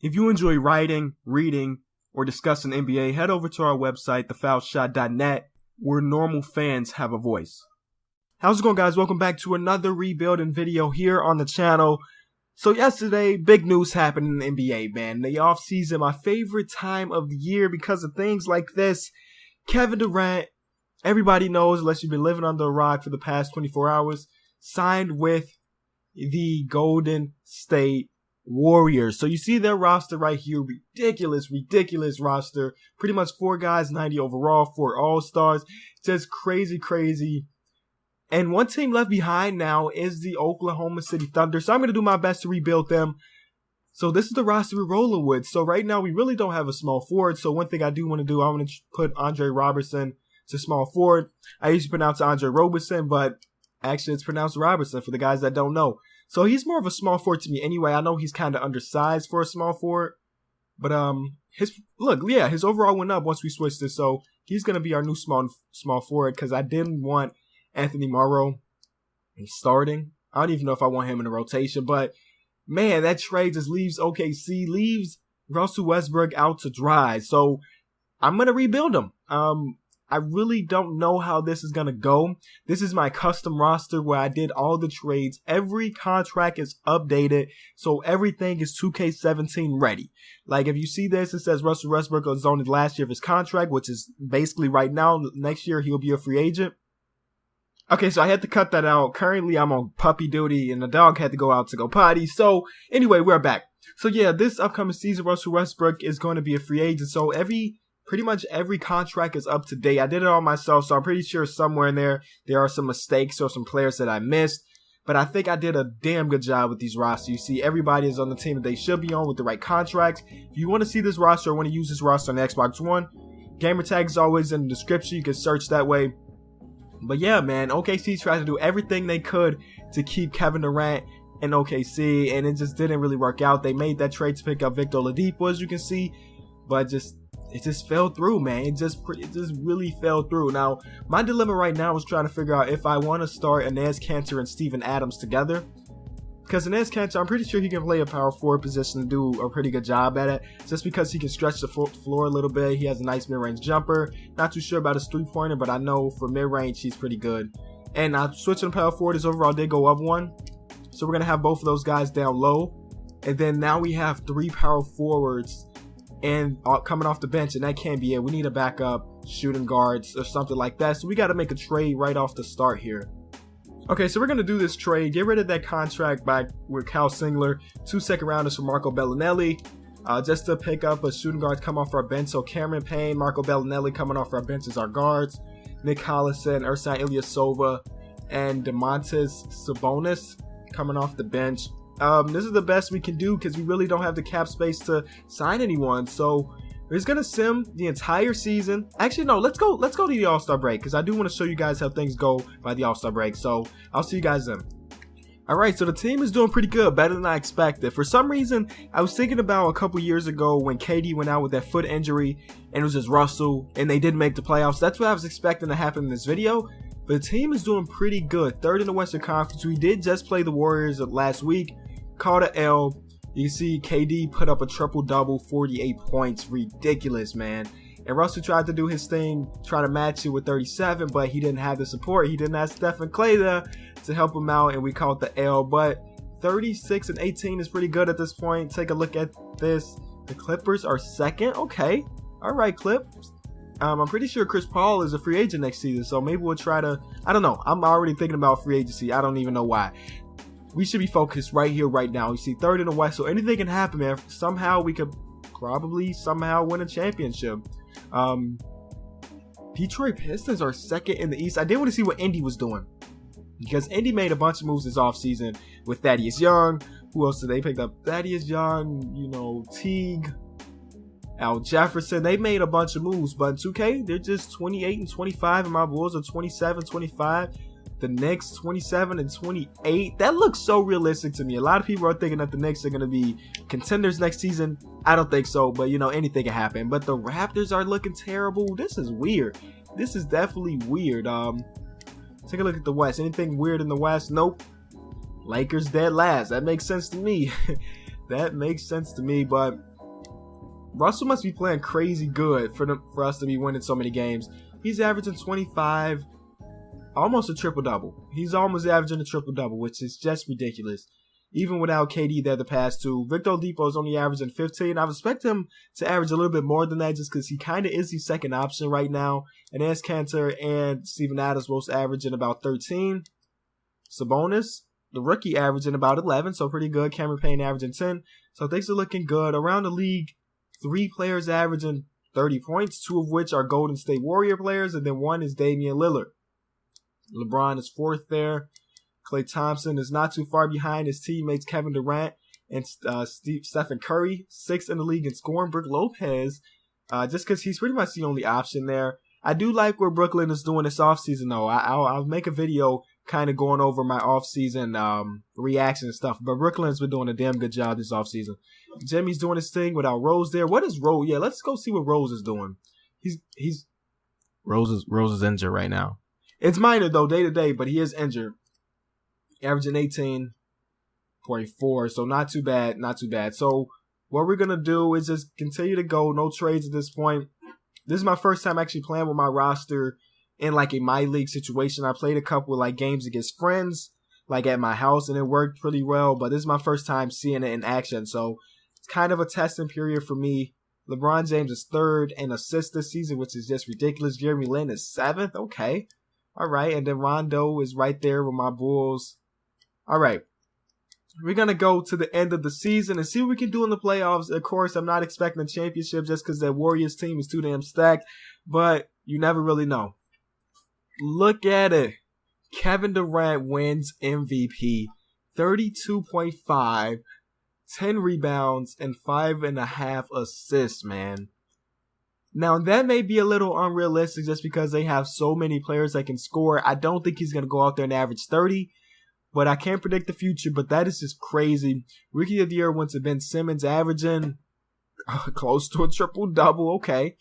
If you enjoy writing, reading, or discussing NBA, head over to our website, thefoulshot.net, where normal fans have a voice. How's it going, guys? Welcome back to another rebuilding video here on the channel. So yesterday, big news happened in the NBA, man. The offseason, my favorite time of the year because of things like this. Kevin Durant, everybody knows, unless you've been living under a rock for the past 24 hours, signed with the Golden State Warriors. So you see their roster right here. Ridiculous roster. Pretty much 4 guys, 90 overall, 4 all-stars. Just crazy. And one team left behind now is the Oklahoma City Thunder. So I'm going to do my best to rebuild them. So this is the roster we're rolling with. So right now we really don't have a small forward. So one thing I do want to do, I want to put Andre Robertson to small forward. I used to pronounce Andre Robertson, but actually it's pronounced Robertson for the guys that don't know. So he's more of a small forward to me anyway. I know he's kind of undersized for a small forward. But his overall went up once we switched it. So he's going to be our new small forward because I didn't want Anthony Morrow starting. I don't even know if I want him in the rotation. But, man, that trade just leaves OKC, leaves Russell Westbrook out to dry. So I'm going to rebuild him. I really don't know how this is going to go. This is my custom roster where I did all the trades. Every contract is updated, so everything is 2K17 ready. Like, if you see this, it says Russell Westbrook is on the last year of his contract, which is basically right now. Next year, he'll be a free agent. Okay, so I had to cut that out. Currently, I'm on puppy duty, and the dog had to go out to go potty. So, anyway, we're back. So, yeah, this upcoming season, Russell Westbrook is going to be a free agent. So, pretty much every contract is up to date. I did it all myself, so I'm pretty sure somewhere in there are some mistakes or some players that I missed. But I think I did a damn good job with these rosters. You see, everybody is on the team that they should be on with the right contracts. If you want to see this roster or want to use this roster on Xbox One, gamer tag is always in the description. You can search that way. But yeah, man, OKC tried to do everything they could to keep Kevin Durant in OKC, and it just didn't really work out. They made that trade to pick up Victor Oladipo, as you can see, but it just fell through, man. It just really fell through. Now, my dilemma right now is trying to figure out if I want to start Enes Kanter and Steven Adams together. Because Enes Kanter, I'm pretty sure he can play a power forward position and do a pretty good job at it. Just because he can stretch the floor a little bit. He has a nice mid-range jumper. Not too sure about his three-pointer, but I know for mid-range, he's pretty good. And now, switching to power forward, his overall did go up 1. So we're going to have both of those guys down low. And then now we have 3 power forwards and coming off the bench, and that can't be it. We need a backup shooting guards or something like that. So we got to make a trade right off the start here. Okay, so we're going to do this trade. Get rid of that contract back with Kyle Singler. 2 second-rounders for Marco Bellinelli. Just to pick up a shooting guard come off our bench. So Cameron Payne, Marco Bellinelli coming off our bench as our guards. Nick Collison, Ersan Ilyasova, and Domantas Sabonis coming off the bench. This is the best we can do because we really don't have the cap space to sign anyone. So we're just gonna sim the entire season. Actually, no, let's go to the All-Star break because I do want to show you guys how things go by the All-Star break. So I'll see you guys then. Alright, so the team is doing pretty good, better than I expected. For some reason, I was thinking about a couple years ago when KD went out with that foot injury and it was just Russell and they didn't make the playoffs. That's what I was expecting to happen in this video. But the team is doing pretty good. 3rd in the Western Conference. We did just play the Warriors last week. Caught an L. You see KD put up a triple-double, 48 points. Ridiculous, man. And Russell tried to do his thing, trying to match it with 37, but he didn't have the support. He didn't have Steph and Clay there to help him out, and we caught the L. But 36 and 18 is pretty good at this point. Take a look at this. The Clippers are 2nd. Okay. All right, Clips. I'm pretty sure Chris Paul is a free agent next season, so maybe we'll try to, I don't know. I'm already thinking about free agency. I don't even know why. We should be focused right here, right now. You see, 3rd in the West, so anything can happen, man. Somehow we could probably win a championship. Detroit Pistons are 2nd in the East. I did want to see what Indy was doing because Indy made a bunch of moves this offseason with Thaddeus Young. Who else did they pick up? Thaddeus Young, you know, Teague, Al Jefferson. They made a bunch of moves, but 2K, they're just 28 and 25, and my Bulls are 27, 25. The Knicks 27 and 28. That looks so realistic to me. A lot of people are thinking that the Knicks are going to be contenders next season. I don't think so, but you know, anything can happen. But the Raptors are looking terrible. This is weird. This is definitely weird. Take a look at the West. Anything weird in the West? Nope. Lakers dead last. That makes sense to me. That makes sense to me, but Russell must be playing crazy good for us to be winning so many games. He's averaging 25, almost a triple-double. He's almost averaging a triple-double, which is just ridiculous. Even without KD there the past two. Victor Oladipo is only averaging 15. I expect him to average a little bit more than that just because he kind of is the second option right now. And Enes Kanter and Steven Adams both averaging about 13. Sabonis, the rookie, averaging about 11, so pretty good. Cameron Payne averaging 10. So things are looking good. Around the league, 3 players averaging 30 points, 2 of which are Golden State Warrior players, and then 1 is Damian Lillard. LeBron is 4th there. Klay Thompson is not too far behind his teammates Kevin Durant and Stephen Curry, 6th in the league in scoring. Brook Lopez, just because he's pretty much the only option there. I do like where Brooklyn is doing this offseason, though. I'll make a video kind of going over my offseason reaction and stuff. But Brooklyn's been doing a damn good job this offseason. Jimmy's doing his thing without Rose there. What is Rose? Yeah, let's go see what Rose is doing. Rose is injured right now. It's minor, though, day to day, but he is injured. Averaging 18.4, so not too bad, not too bad. So what we're going to do is just continue to go, no trades at this point. This is my first time actually playing with my roster in like a MyLeague situation. I played a couple of like games against friends, like at my house, and it worked pretty well, but this is my first time seeing it in action, so it's kind of a testing period for me. LeBron James is 3rd in assists this season, which is just ridiculous. Jeremy Lin is 7th, okay. All right, and then Rondo is right there with my Bulls. All right, we're going to go to the end of the season and see what we can do in the playoffs. Of course, I'm not expecting a championship just because that Warriors team is too damn stacked, but you never really know. Look at it. Kevin Durant wins MVP. 32.5, 10 rebounds, and 5.5 assists, man. Now, that may be a little unrealistic just because they have so many players that can score. I don't think he's going to go out there and average 30. But I can't predict the future, but that is just crazy. Rookie of the Year went to Ben Simmons, averaging close to a triple-double. Okay.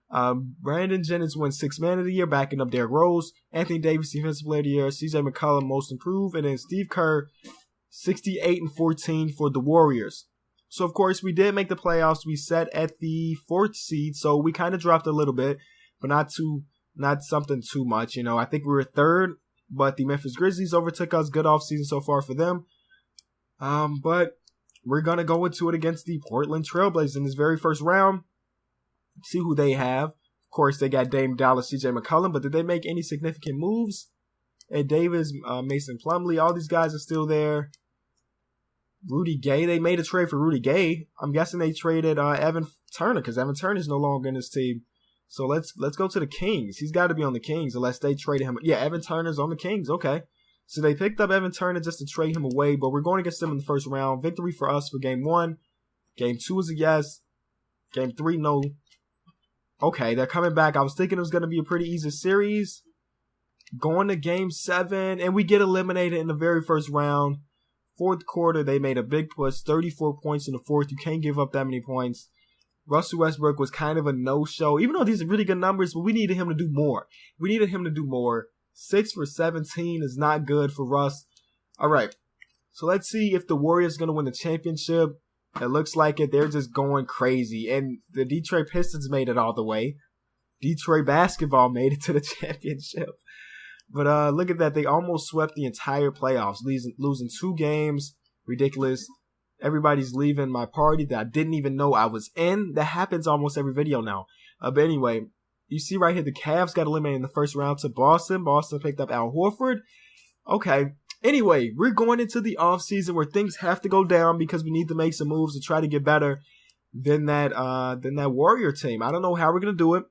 Brandon Jennings wins 6th Man of the Year, backing up Derrick Rose. Anthony Davis, Defensive Player of the Year. CJ McCollum, Most Improved. And then Steve Kerr, 68-14 for the Warriors. So, of course, we did make the playoffs. We set at the 4th seed, so we kind of dropped a little bit, but not something too much. You know, I think we were 3rd. But the Memphis Grizzlies overtook us. Good offseason so far for them. But we're going to go into it against the Portland Trailblazers in this very first round. See who they have. Of course, they got Dame Dallas, CJ McCollum. But did they make any significant moves? Ed Davis, Mason Plumlee, all these guys are still there. Rudy Gay, they made a trade for Rudy Gay. I'm guessing they traded Evan Turner because Evan Turner is no longer in this team. So let's go to the Kings. He's got to be on the Kings unless they traded him. Yeah, Evan Turner's on the Kings. Okay. So they picked up Evan Turner just to trade him away, but we're going against them in the first round. Victory for us for Game 1. Game 2 is a yes. Game 3, no. Okay, they're coming back. I was thinking it was going to be a pretty easy series. Going to Game 7, and we get eliminated in the very first round. 4th quarter, they made a big push. 34 points in the 4th. You can't give up that many points. Russell Westbrook was kind of a no-show, even though these are really good numbers, but we needed him to do more. 6 for 17 is not good for Russ. All right, so let's see if the Warriors are going to win the championship. It looks like it. They're just going crazy, and the Detroit Pistons made it all the way. Detroit basketball made it to the championship. But look at that. They almost swept the entire playoffs, losing 2 games. Ridiculous. Everybody's leaving my party that I didn't even know I was in. That happens almost every video now. But anyway, you see right here, the Cavs got eliminated in the first round to Boston. Boston picked up Al Horford. Okay. Anyway, we're going into the offseason where things have to go down because we need to make some moves to try to get better than that Warrior team. I don't know how we're going to do it.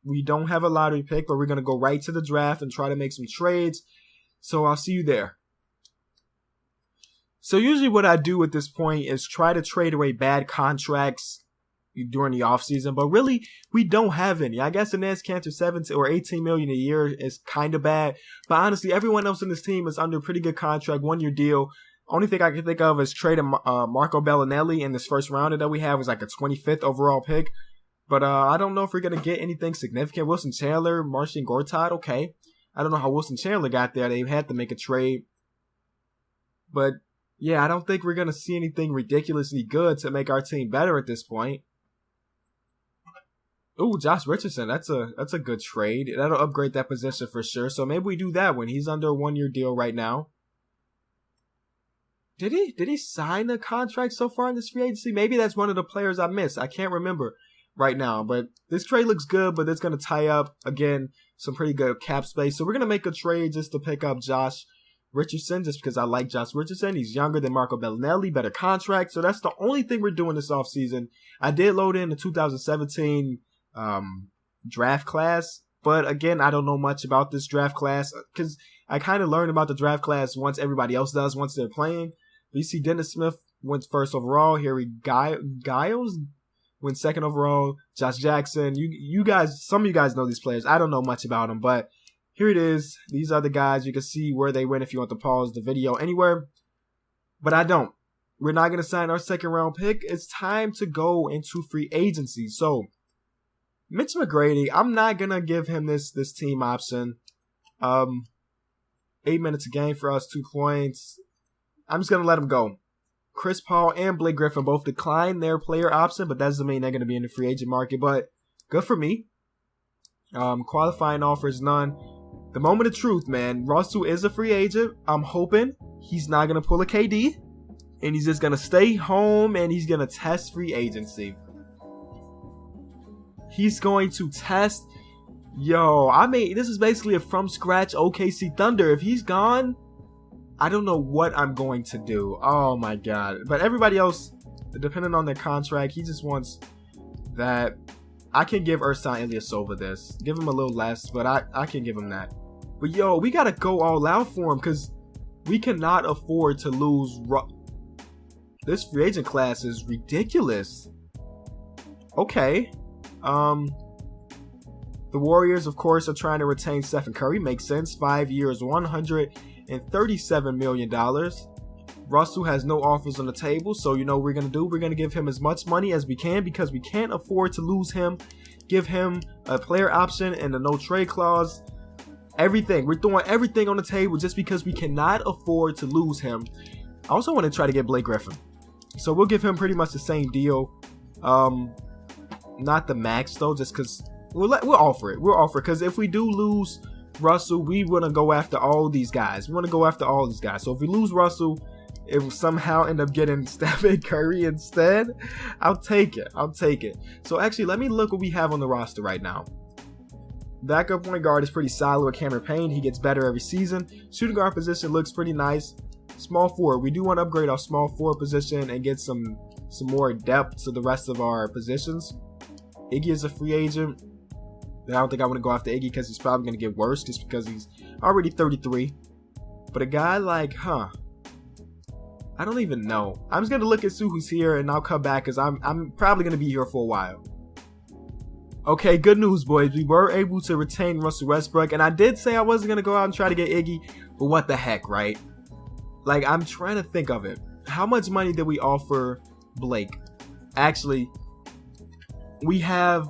We don't have a lottery pick, but we're going to go right to the draft and try to make some trades. So I'll see you there. So usually what I do at this point is try to trade away bad contracts during the offseason, but really we don't have any. I guess Enes Kanter 17 or $18 million a year is kind of bad, but honestly everyone else in this team is under a pretty good contract, 1-year deal. Only thing I can think of is trading Marco Bellinelli in this first rounder that we have was like a 25th overall pick, but I don't know if we're going to get anything significant. Wilson Chandler, Marcin Gortat, okay. I don't know how Wilson Chandler got there. They had to make a trade, but yeah, I don't think we're going to see anything ridiculously good to make our team better at this point. Ooh, Josh Richardson. That's a good trade. That'll upgrade that position for sure. So maybe we do that when he's under a 1-year deal right now. Did he sign a contract so far in this free agency? Maybe that's one of the players I missed. I can't remember right now. But this trade looks good, but it's going to tie up, again, some pretty good cap space. So we're going to make a trade just to pick up Josh Richardson, just because I like Josh Richardson. He's younger than Marco Bellinelli, better contract. So that's the only thing we're doing this offseason. I did load in the 2017 draft class, but again, I don't know much about this draft class because I kind of learned about the draft class once everybody else does, once they're playing. You see Dennis Smith went first overall. Harry Giles went second overall. Josh Jackson. You guys, some of you guys know these players. I don't know much about them, but here it is. These are the guys. You can see where they went if you want to pause the video anywhere. But I don't. We're not going to sign our second round pick. It's time to go into free agency. So, Mitch McGrady, I'm not going to give him this team option. 8 minutes a game for us, 2 points. I'm just going to let him go. Chris Paul and Blake Griffin both declined their player option, but that doesn't mean they're going to be in the free agent market. But good for me. Qualifying offers, none. The moment of truth, man. Russell is a free agent. I'm hoping he's not going to pull a KD. And he's just going to stay home and he's going to test free agency. He's going to test. Yo, this is basically a from scratch OKC Thunder. If he's gone, I don't know what I'm going to do. Oh my God. But everybody else, depending on their contract, he just wants that. I can give Ersan Ilyasova this. Give him a little less, but I can give him that. But yo, we got to go all out for him because we cannot afford to lose. This free agent class is ridiculous. Okay. The Warriors, of course, are trying to retain Stephen Curry. Makes sense. 5 years, $137 million. Russell has no offers on the table, so you know what we're going to do? We're going to give him as much money as we can because we can't afford to lose him. Give him a player option and a no trade clause. Everything. We're throwing everything on the table just because we cannot afford to lose him. I also want to try to get Blake Griffin. So we'll give him pretty much the same deal. Not the max, though, just because we'll offer it. We'll offer it because if we do lose Russell, we want to go after all these guys. We want to go after all these guys. So if we lose Russell, it will somehow end up getting Stephen Curry instead, I'll take it. I'll take it. So actually, let me look what we have on the roster right now. Backup point guard is pretty solid with Cameron Payne. He gets better every season. Shooting guard position looks pretty nice. Small forward, we do want to upgrade our small forward position and get some more depth to the rest of our positions. Iggy is a free agent. I don't think I want to go after Iggy because he's probably going to get worse just because he's already 33. But a guy like, I don't even know. I'm just going to look and see who's here and I'll come back because I'm probably going to be here for a while. Okay, good news, boys. We were able to retain Russell Westbrook. And I did say I wasn't going to go out and try to get Iggy. But what the heck, right? Like, I'm trying to think of it. How much money did we offer Blake? Actually, we have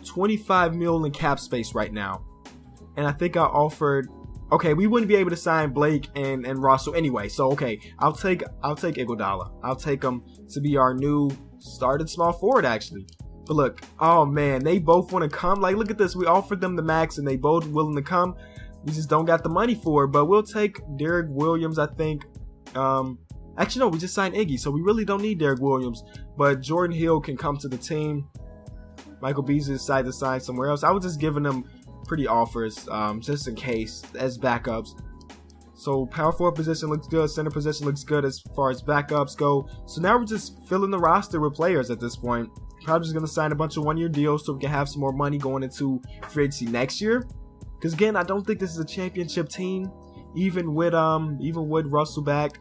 25 mil in cap space right now. And I think I offered... Okay, we wouldn't be able to sign Blake and Russell anyway. So, okay, I'll take Iguodala. I'll take him to be our new starting small forward, actually. But look, oh man, they both want to come. Like, look at this. We offered them the max and they both willing to come. We just don't got the money for it. But we'll take Derek Williams, I think. Actually, no, we just signed Iggy. So we really don't need Derek Williams. But Jordan Hill can come to the team. Michael Beasley decided to sign somewhere else. I was just giving them pretty offers just in case as backups. So power forward position looks good. Center position looks good as far as backups go. So now we're just filling the roster with players at this point. Probably just going to sign a bunch of one-year deals so we can have some more money going into free agency next year. Because again, I don't think this is a championship team, even with Russell back.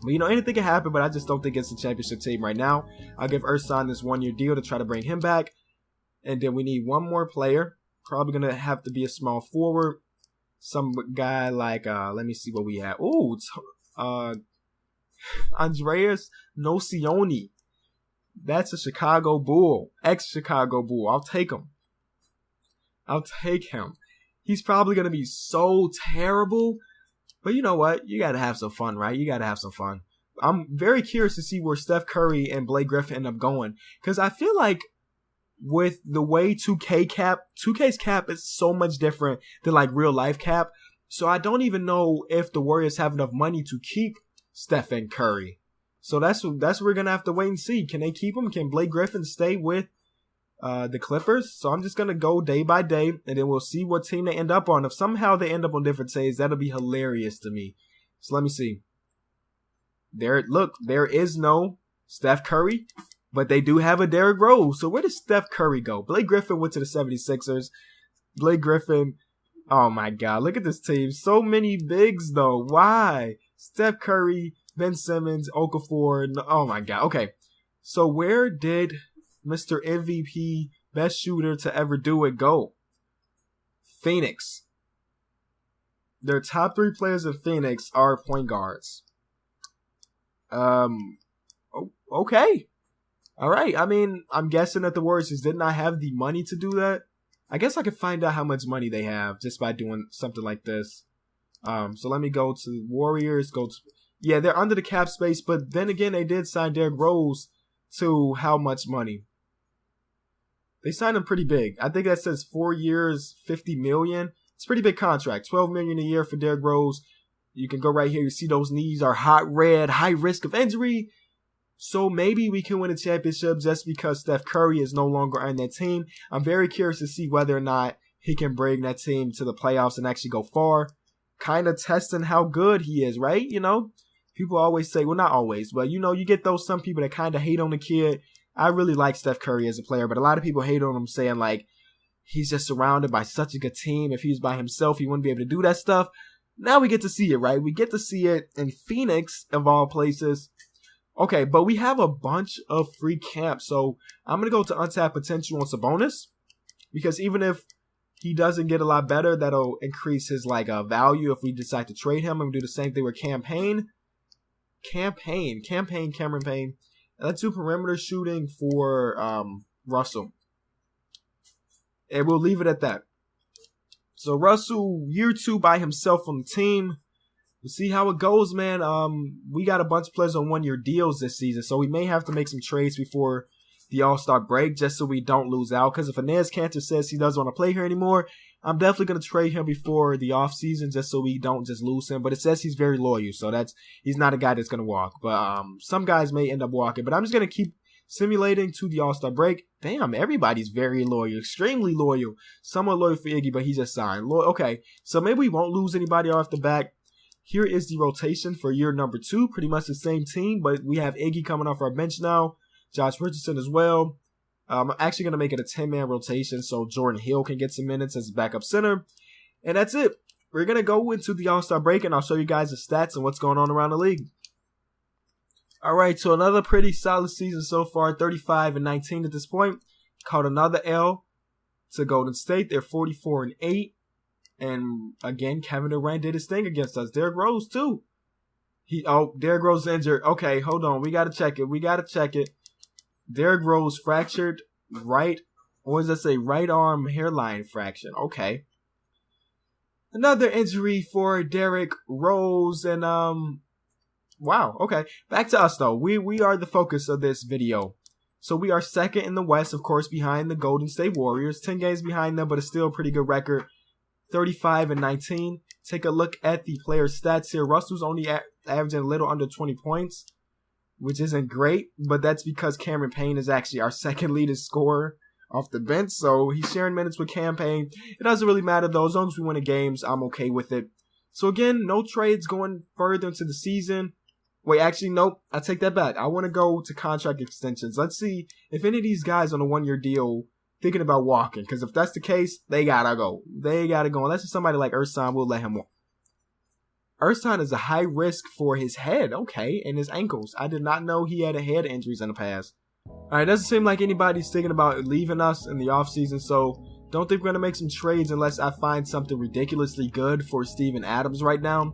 But you know, anything can happen, but I just don't think it's a championship team right now. I'll give Ersan this one-year deal to try to bring him back. And then we need one more player. Probably going to have to be a small forward. Some guy like, let me see what we have. Ooh, Andreas Nocioni. That's a Chicago Bull. Ex-Chicago Bull. I'll take him. I'll take him. He's probably going to be so terrible. But you know what? You got to have some fun, right? You got to have some fun. I'm very curious to see where Steph Curry and Blake Griffin end up going. Because I feel like with the way 2K's cap is so much different than like real life cap. So I don't even know if the Warriors have enough money to keep Stephen Curry. So that's what we're gonna have to wait and see. Can they keep him? Can Blake Griffin stay with the Clippers? So I'm just gonna go day by day, and then we'll see what team they end up on. If somehow they end up on different teams, that'll be hilarious to me. So let me see. There is no Steph Curry, but they do have a Derrick Rose. So where does Steph Curry go? Blake Griffin went to the 76ers. Blake Griffin, oh my God, look at this team. So many bigs though. Why? Steph Curry, Ben Simmons, Okafor. Oh my God. Okay. So where did Mr. MVP, best shooter to ever do it, go? Phoenix. Their top 3 players in Phoenix are point guards. Okay. All right. I mean, I'm guessing that the Warriors just did not have the money to do that. I guess I could find out how much money they have just by doing something like this. So let me go to Warriors. Yeah, they're under the cap space, but then again, they did sign Derrick Rose to how much money? They signed him pretty big. I think that says 4 years, $50 million. It's a pretty big contract. $12 million a year for Derrick Rose. You can go right here. You see those knees are hot red, high risk of injury. So maybe we can win a championship just because Steph Curry is no longer on that team. I'm very curious to see whether or not he can bring that team to the playoffs and actually go far. Kind of testing how good he is, right? You know, people always say, well, not always, but you know, you get those some people that kind of hate on the kid. I really like Steph Curry as a player, but a lot of people hate on him saying like, he's just surrounded by such a good team. If he was by himself, he wouldn't be able to do that stuff. Now we get to see it, right? We get to see it in Phoenix, of all places. Okay, but we have a bunch of free camps. So I'm going to go to untapped potential on Sabonis. Because even if he doesn't get a lot better, that'll increase his value if we decide to trade him. I'm going to do the same thing with Cameron Payne. Let's do perimeter shooting for Russell. And we'll leave it at that. So Russell, year 2 by himself on the team. We'll see how it goes, man. We got a bunch of players on 1-year deals this season, so we may have to make some trades before the All-Star break just so we don't lose out. Because if Inez Cantor says he doesn't want to play here anymore, I'm definitely going to trade him before the offseason just so we don't just lose him. But it says he's very loyal, so he's not a guy that's going to walk. But some guys may end up walking. But I'm just going to keep simulating to the All-Star break. Damn, everybody's very loyal, extremely loyal. Somewhat loyal for Iggy, but he just signed. Okay, so maybe we won't lose anybody off the back. Here is the rotation for year number 2. Pretty much the same team, but we have Iggy coming off our bench now. Josh Richardson as well. I'm actually going to make it a 10-man rotation so Jordan Hill can get some minutes as a backup center. And that's it. We're going to go into the All-Star break, and I'll show you guys the stats and what's going on around the league. All right, so another pretty solid season so far, 35-19 at this point. Caught another L to Golden State. They're 44-8. And again, Kevin Durant did his thing against us. Derrick Rose too. Derrick Rose injured. Okay, hold on. We gotta check it. Derrick Rose fractured right arm hairline fraction. Okay. Another injury for Derrick Rose, and wow. Okay, back to us though. We are the focus of this video. So we are second in the West, of course, behind the Golden State Warriors. 10 games behind them, but it's still a pretty good record. 35-19. Take a look at the player stats here. Russell's only averaging a little under 20 points, which isn't great, but that's because Cameron Payne is actually our second leading scorer off the bench, so he's sharing minutes with Cam Payne. It doesn't really matter, though. As long as we win the games, I'm okay with it. So, again, no trades going further into the season. Wait, actually, nope. I take that back. I want to go to contract extensions. Let's see if any of these guys on a 1-year deal thinking about walking, because if that's the case, they gotta go. Unless it's somebody like Ersan, we'll let him walk. Ersan is a high risk for his head, okay, and his ankles. I did not know he had head injuries in the past. Alright, doesn't seem like anybody's thinking about leaving us in the offseason, so don't think we're going to make some trades unless I find something ridiculously good for Steven Adams right now.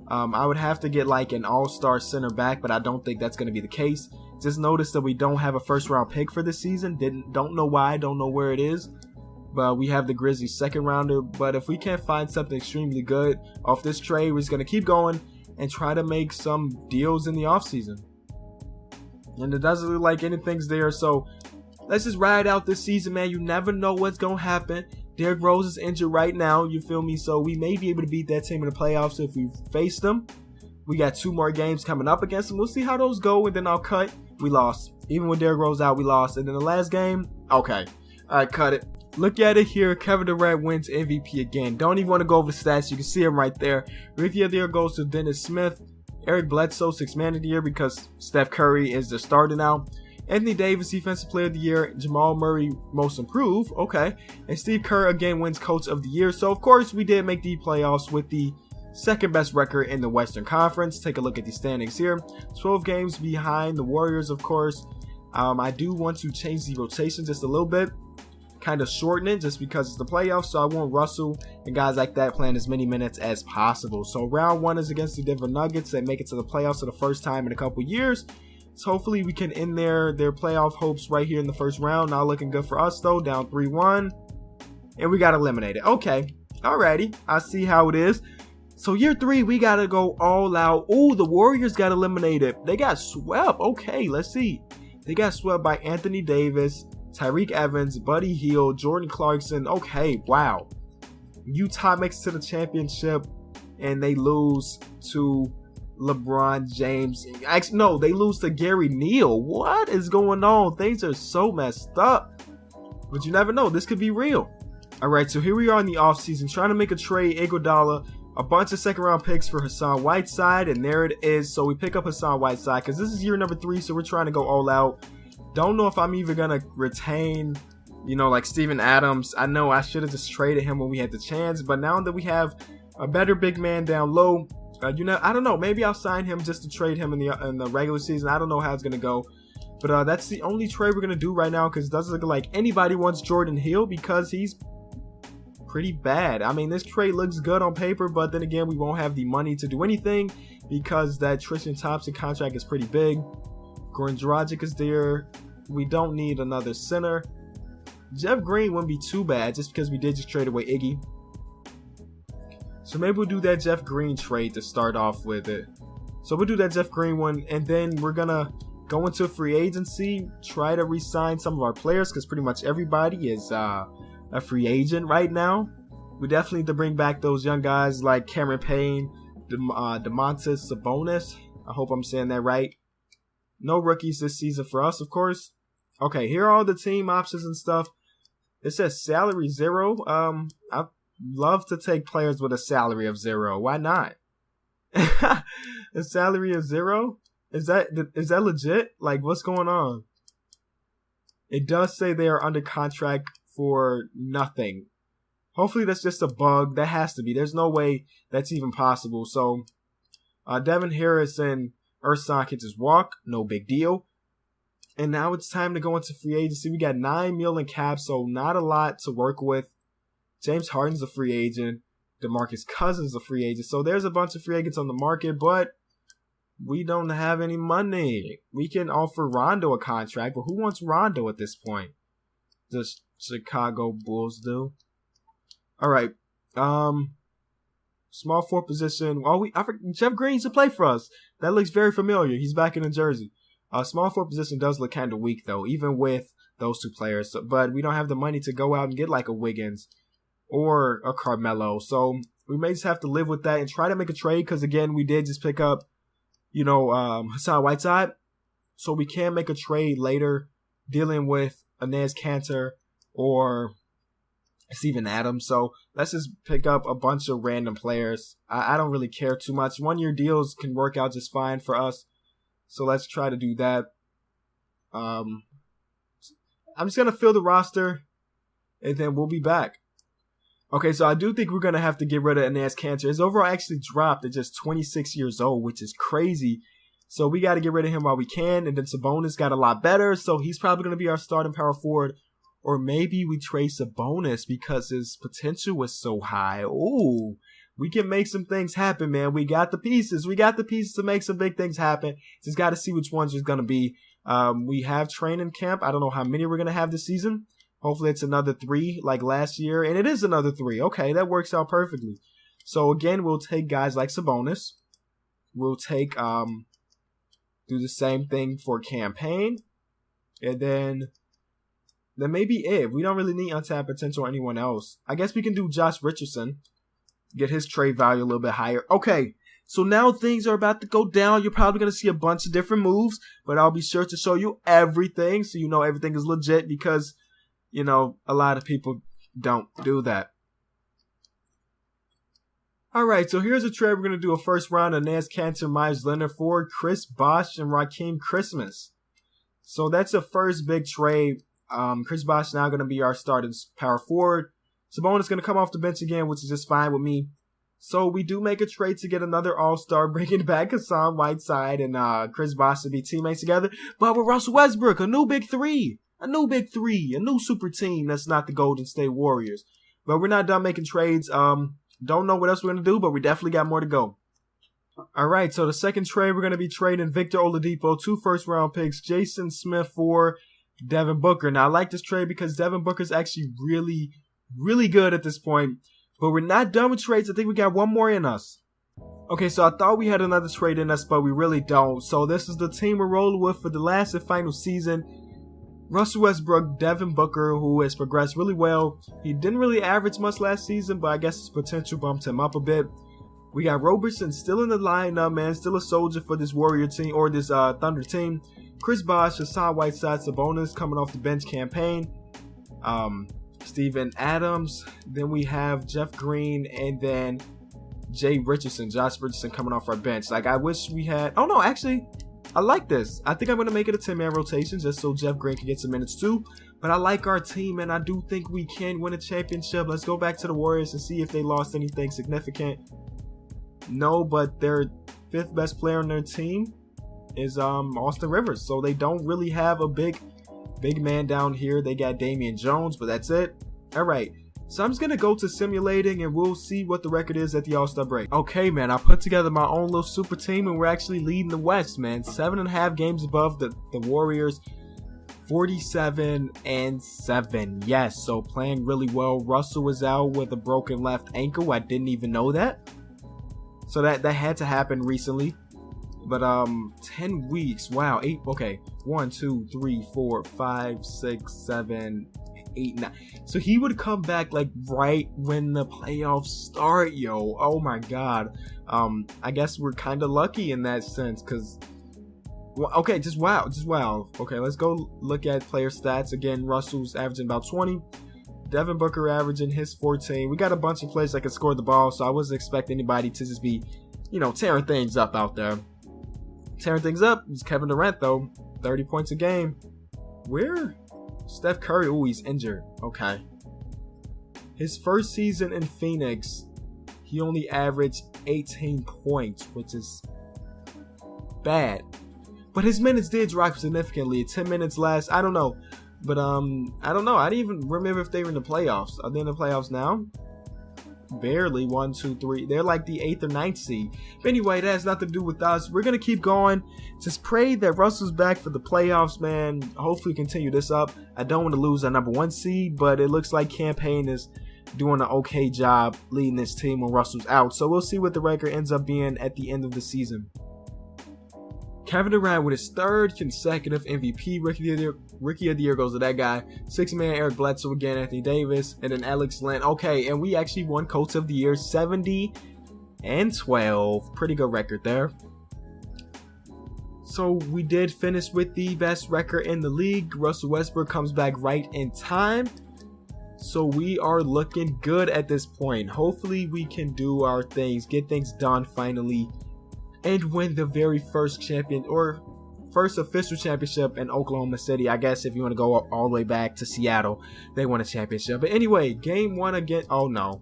I would have to get an all-star center back, but I don't think that's going to be the case. Just notice that we don't have a first-round pick for this season. Don't know why, don't know where it is. But we have the Grizzlies second-rounder. But if we can't find something extremely good off this trade, we're just going to keep going and try to make some deals in the offseason. And it doesn't look like anything's there. So let's just ride out this season, man. You never know what's going to happen. Derrick Rose is injured right now, you feel me? So we may be able to beat that team in the playoffs if we face them. We got 2 more games coming up against them. We'll see how those go, and then I'll cut. We lost. Even with Derrick Rose out, we lost. And then the last game, okay. All right, cut it. Look at it here. Kevin Durant wins MVP again. Don't even want to go over the stats. You can see him right there. Rookie of the Year goes to Dennis Smith. Eric Bledsoe, 6th Man of the Year because Steph Curry is the starter now. Anthony Davis, Defensive Player of the Year. Jamal Murray, Most Improved. Okay. And Steve Kerr again wins Coach of the Year. So, of course, we did make the playoffs with the 2nd best record in the Western Conference. Take a look at the standings here. 12 games behind the Warriors, of course. I do want to change the rotation just a little bit. Kind of shorten it just because it's the playoffs, so I want Russell and guys like that playing as many minutes as possible. So round 1 is against the Denver Nuggets. They make it to the playoffs for the first time in a couple years. So hopefully we can end their playoff hopes right here in the first round. Not looking good for us though. Down 3-1. And we got eliminated. Okay. Alrighty. I see how it is. So year 3, we got to go all out. Oh, the Warriors got eliminated. They got swept. Okay, let's see. They got swept by Anthony Davis, Tyreek Evans, Buddy Hield, Jordan Clarkson. Okay, wow. Utah makes it to the championship and they lose to LeBron James. Actually, no, they lose to Gary Neal. What is going on? Things are so messed up. But you never know. This could be real. All right, so here we are in the offseason trying to make a trade. Iguodala, a bunch of 2nd round picks for Hassan Whiteside, and there it is. So we pick up Hassan Whiteside because this is year number 3, so we're trying to go all out. Don't know if I'm even going to retain, like Steven Adams. I know I should have just traded him when we had the chance, but now that we have a better big man down low, I don't know. Maybe I'll sign him just to trade him in the regular season. I don't know how it's going to go, but that's the only trade we're going to do right now because it doesn't look like anybody wants Jordan Hill because he's pretty bad. I mean, this trade looks good on paper, but then again, we won't have the money to do anything because that Tristan Thompson contract is pretty big. Goran Dragic is there. We don't need another center. Jeff Green wouldn't be too bad just because we did just trade away Iggy. So maybe we'll do that Jeff Green trade to start off with it. So we'll do that Jeff Green one, and then we're going to go into free agency, try to re-sign some of our players because pretty much everybody is a free agent right now. We definitely need to bring back those young guys like Cameron Payne, Domantas Sabonis. I hope I'm saying that right. No rookies this season for us, of course. Okay, here are all the team options and stuff. It says salary 0. I'd love to take players with a salary of 0. Why not? A salary of 0? Is that legit? Like, what's going on? It does say they are under contract for nothing. Hopefully that's just a bug. That has to be. There's no way that's even possible. So, Devin Harris and Ersan can just walk. No big deal. And now it's time to go into free agency. We got $9 million in cap, so not a lot to work with. James Harden's a free agent. DeMarcus Cousins is a free agent. So there's a bunch of free agents on the market, but we don't have any money. We can offer Rondo a contract, but who wants Rondo at this point? The Chicago Bulls do. All right. Small forward position. Jeff Green used to play for us. That looks very familiar. He's back in New Jersey. Small forward position does look kind of weak, though, even with those 2 players. So, but we don't have the money to go out and get like a Wiggins or a Carmelo. So we may just have to live with that and try to make a trade because, again, we did just pick up, Hassan Whiteside. So we can make a trade later dealing with Enes Kanter or Steven Adams. So let's just pick up a bunch of random players. I don't really care too much. 1-year deals can work out just fine for us. So let's try to do that. I'm just going to fill the roster, and then we'll be back. Okay, so I do think we're going to have to get rid of Enes Kanter. His overall actually dropped at just 26 years old, which is crazy. So we got to get rid of him while we can. And then Sabonis got a lot better, so he's probably going to be our starting power forward. Or maybe we trade Sabonis because his potential was so high. Ooh. We can make some things happen, man. We got the pieces. We got the pieces to make some big things happen. Just got to see which ones it's going to be. We have training camp. I don't know how many we're going to have this season. Hopefully it's another 3 like last year. And it is another 3. Okay, that works out perfectly. So, again, we'll take guys like Sabonis. We'll take, do the same thing for campaign. And then then maybe if we don't really need untapped potential or anyone else. I guess we can do Josh Richardson, get his trade value a little bit higher. Okay, so now things are about to go down. You're probably going to see a bunch of different moves, but I'll be sure to show you everything so you know everything is legit because, you know, a lot of people don't do that. All right, so here's a trade. We're going to do a first round of Nance Cantor, Myers Leonard for Chris Bosh and Raheem Christmas. So that's a first big trade. Chris Bosh now going to be our starting power forward. Sabonis going to come off the bench again, which is just fine with me. So we do make a trade to get another all-star, bringing back Hassan Whiteside and Chris Bosh to be teammates together. But with Russell Westbrook, a new big three, a new super team that's not the Golden State Warriors. But we're not done making trades. Don't know what else we're going to do, but we definitely got more to go. All right, so the second trade, we're going to be trading Victor Oladipo, 2 first-round picks, Jason Smith for Devin Booker. Now, I like this trade because Devin Booker is actually really, really good at this point. But we're not done with trades. I think we got one more in us. Okay, so I thought we had another trade in us, but we really don't. So this is the team we're rolling with for the last and final season. Russell Westbrook, Devin Booker, who has progressed really well. He didn't really average much last season, but I guess his potential bumped him up a bit. We got Robertson still in the lineup, man. Still a soldier for this Warrior team, or this Thunder team. Chris Bosh, Hassan Whiteside, Sabonis coming off the bench campaign. Steven Adams. Then we have Jeff Green, and then Josh Richardson coming off our bench. Like, I wish we had... Oh, no, actually... I like this. I think I'm going to make it a 10-man rotation just so Jeff Green can get some minutes too. But I like our team, and I do think we can win a championship. Let's go back to the Warriors and see if they lost anything significant. No, but their 5th best player on their team is Austin Rivers. So they don't really have a big man down here. They got Damian Jones, but that's it. All right. So I'm just going to go to simulating and we'll see what the record is at the All-Star break. Okay, man, I put together my own little super team and we're actually leading the West, man. 7.5 games above the Warriors. 47-7. Yes, so playing really well. Russell was out with a broken left ankle. I didn't even know that. So that had to happen recently. But 10 weeks. Wow. 8. Okay. 1, 2, 3, 4, 5, 6, 7, 8, 9. So he would come back like right when the playoffs start, yo. Oh my god. I guess we're kind of lucky in that sense because, okay, just wow. Okay, let's go look at player stats again. Russell's averaging about 20. Devin Booker averaging his 14. We got a bunch of players that can score the ball, so I wasn't expecting anybody to just be, you know, tearing things up out there. Tearing things up is Kevin Durant though. 30 points a game. Where? Steph Curry, oh, he's injured. Okay. His first season in Phoenix, he only averaged 18 points, which is bad. But his minutes did drop significantly. 10 minutes less. I don't know. But, I don't know. I didn't even remember if they were in the playoffs. Are they in the playoffs now? Barely. 1, 2, 3. They're like the 8th or 9th seed. But anyway, that has nothing to do with us. We're going to keep going. Just pray that Russell's back for the playoffs, man. Hopefully continue this up. I don't want to lose our number 1 seed, but it looks like Campaign is doing an okay job leading this team when Russell's out. So we'll see what the record ends up being at the end of the season. Kevin Durant with his 3rd consecutive MVP. Rookie of the Year goes to that guy. 6-man Eric Bledsoe again, Anthony Davis, and then Alex Len. Okay, and we actually won Coach of the Year, 70-12. Pretty good record there. So we did finish with the best record in the league. Russell Westbrook comes back right in time. So we are looking good at this point. Hopefully we can do our things, get things done finally, and win the very first first official championship in Oklahoma City. I guess if you want to go all the way back to Seattle, they won a championship. But anyway, game 1 again. Oh no.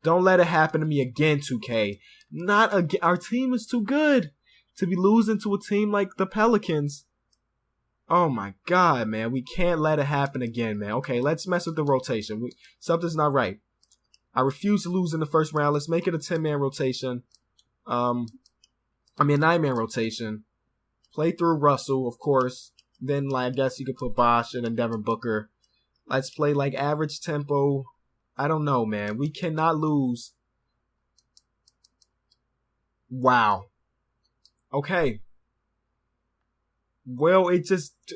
Don't let it happen to me again, 2K. Not again. Our team is too good to be losing to a team like the Pelicans. Oh my god, man. We can't let it happen again, man. Okay, let's mess with the rotation. Something's not right. I refuse to lose in the first round. Let's make it a 10-man rotation. A 9-man rotation. Play through Russell, of course. Then, like, I guess you could put Bosh and then Devin Booker. Let's play, like, average tempo. I don't know, man. We cannot lose. Wow. Okay. Well, it just...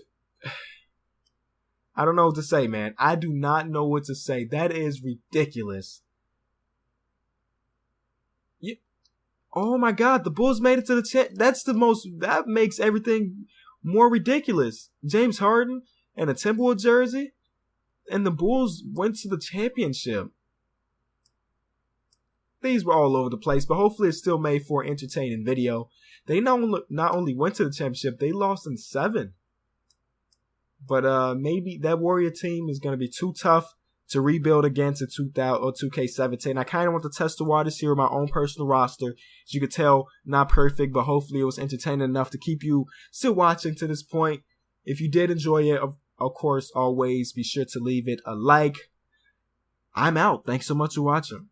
I don't know what to say, man. I do not know what to say. That is ridiculous. Oh my God, the Bulls made it to the that makes everything more ridiculous. James Harden and a Timberwolves jersey, and the Bulls went to the championship. These were all over the place, but hopefully it still made for an entertaining video. They not only went to the championship, they lost in 7. But maybe that Warrior team is going to be too tough to rebuild against in 2K17. I kind of want to test the waters here with my own personal roster. As you could tell, not perfect, but hopefully it was entertaining enough to keep you still watching to this point. If you did enjoy it, of course, always be sure to leave it a like. I'm out. Thanks so much for watching.